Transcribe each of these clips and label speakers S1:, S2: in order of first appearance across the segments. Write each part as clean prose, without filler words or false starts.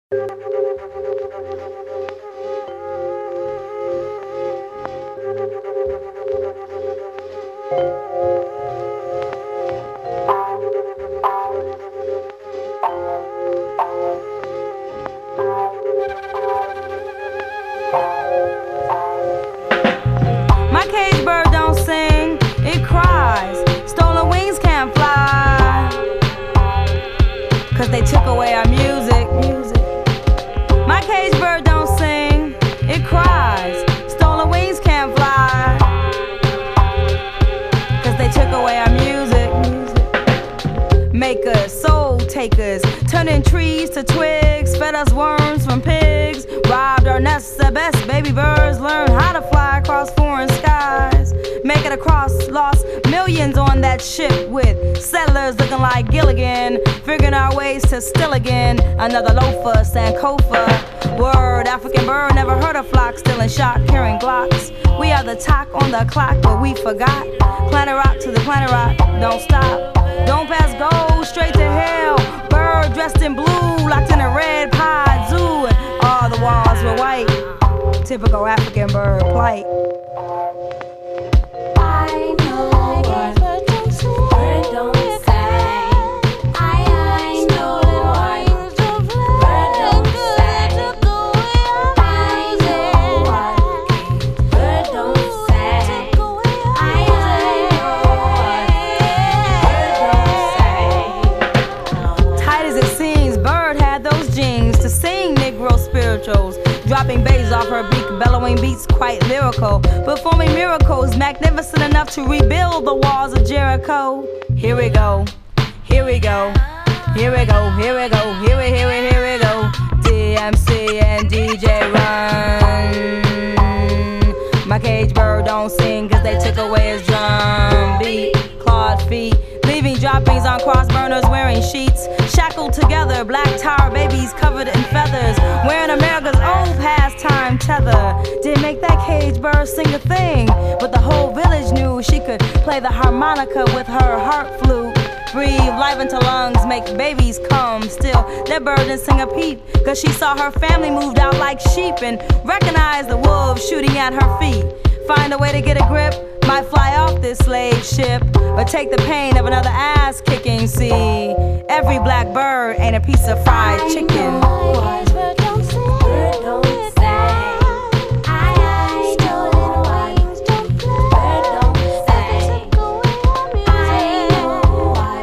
S1: My cage bird don't sing, it cries. Stolen wings can't fly, 'cause they took away our music. My cage bird don't sing, it cries. Stolen wings can't fly, 'cause they took away our music. Makers, soul takers, turning trees to twigs, fed us worms from pigs, robbed our nests. The best baby birds learn how to fly across foreign skies, make it across, lost millions on that ship with settlers looking like Gilligan, figuring our ways to still again. Another loafer, Sankofa. Word, African bird, never heard of flock, still in shock, hearing glocks. We are the talk on the clock, but we forgot. Planet rock to the planet rock, don't stop. Don't pass go, straight to hell. Bird dressed in blue, locked in a red pod zoo, and all the walls were white. Typical African bird plight.
S2: I know what bird don't sing. I know what bird don't sing. I know what bird don't sing.
S1: Tight as it seems, Bird had those genes to sing Negro spirituals, dropping bass off her beak, bellowing beats quite lyrical, performing miracles magnificent enough to rebuild the walls of Jericho. Here we go, here we go, here we go, here we go, here we go. DMC and DJ Run. My cage bird don't sing 'cause they took away his drum beat. Clawed feet, leaving droppings on cross burners, wearing sheets shackled together, black tar babies covered in feathers, wearing America's old pastime tether. Didn't make that cage bird sing a thing, but the whole village knew she could play the harmonica with her heart flute. Breathe life into lungs, make babies come. Still, that bird didn't sing a peep, 'cause she saw her family moved out like sheep and recognized the wolves shooting at her feet. Find a way to get a grip, might fly off this slave ship, or take the pain of another ass kicking. See, every black bird ain't a piece of fried chicken.
S2: Bird don't sing. Bird don't sing. I stolen wings don't play. Bird don't sing. Took away our music. I know why.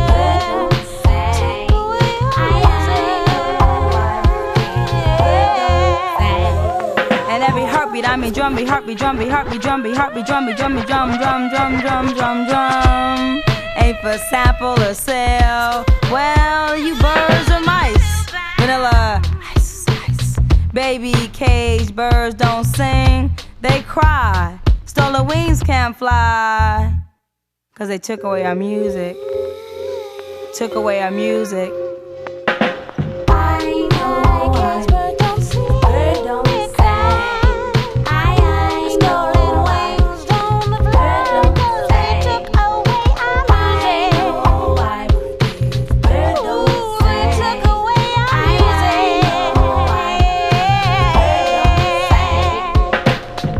S2: Bird don't sing. Took away our
S1: And every heartbeat, I mean drumbeat, heartbeat, drumbeat, heartbeat, drumbeat, heartbeat, drumbeat, drumbeat, drum, drum, drum, drum, drum, drum. Ain't for sample or sale. Well, you birds are mice. Vanilla ice, ice. Baby cage birds don't sing, they cry. Stolen wings can't fly, 'cause they took away our music. Took away our music.
S2: I know cage bird don't sing. Bird don't sing. I stolen wings don't fly. They took away our music. Bird don't sing. Took away our music.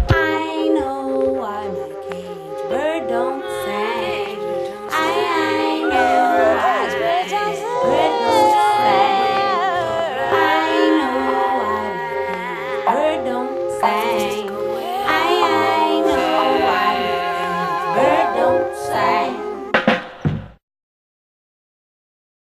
S2: I know why my cage bird don't sing. I know cage bird don't sing. Bird don't sing. I know why my cage bird don't sing.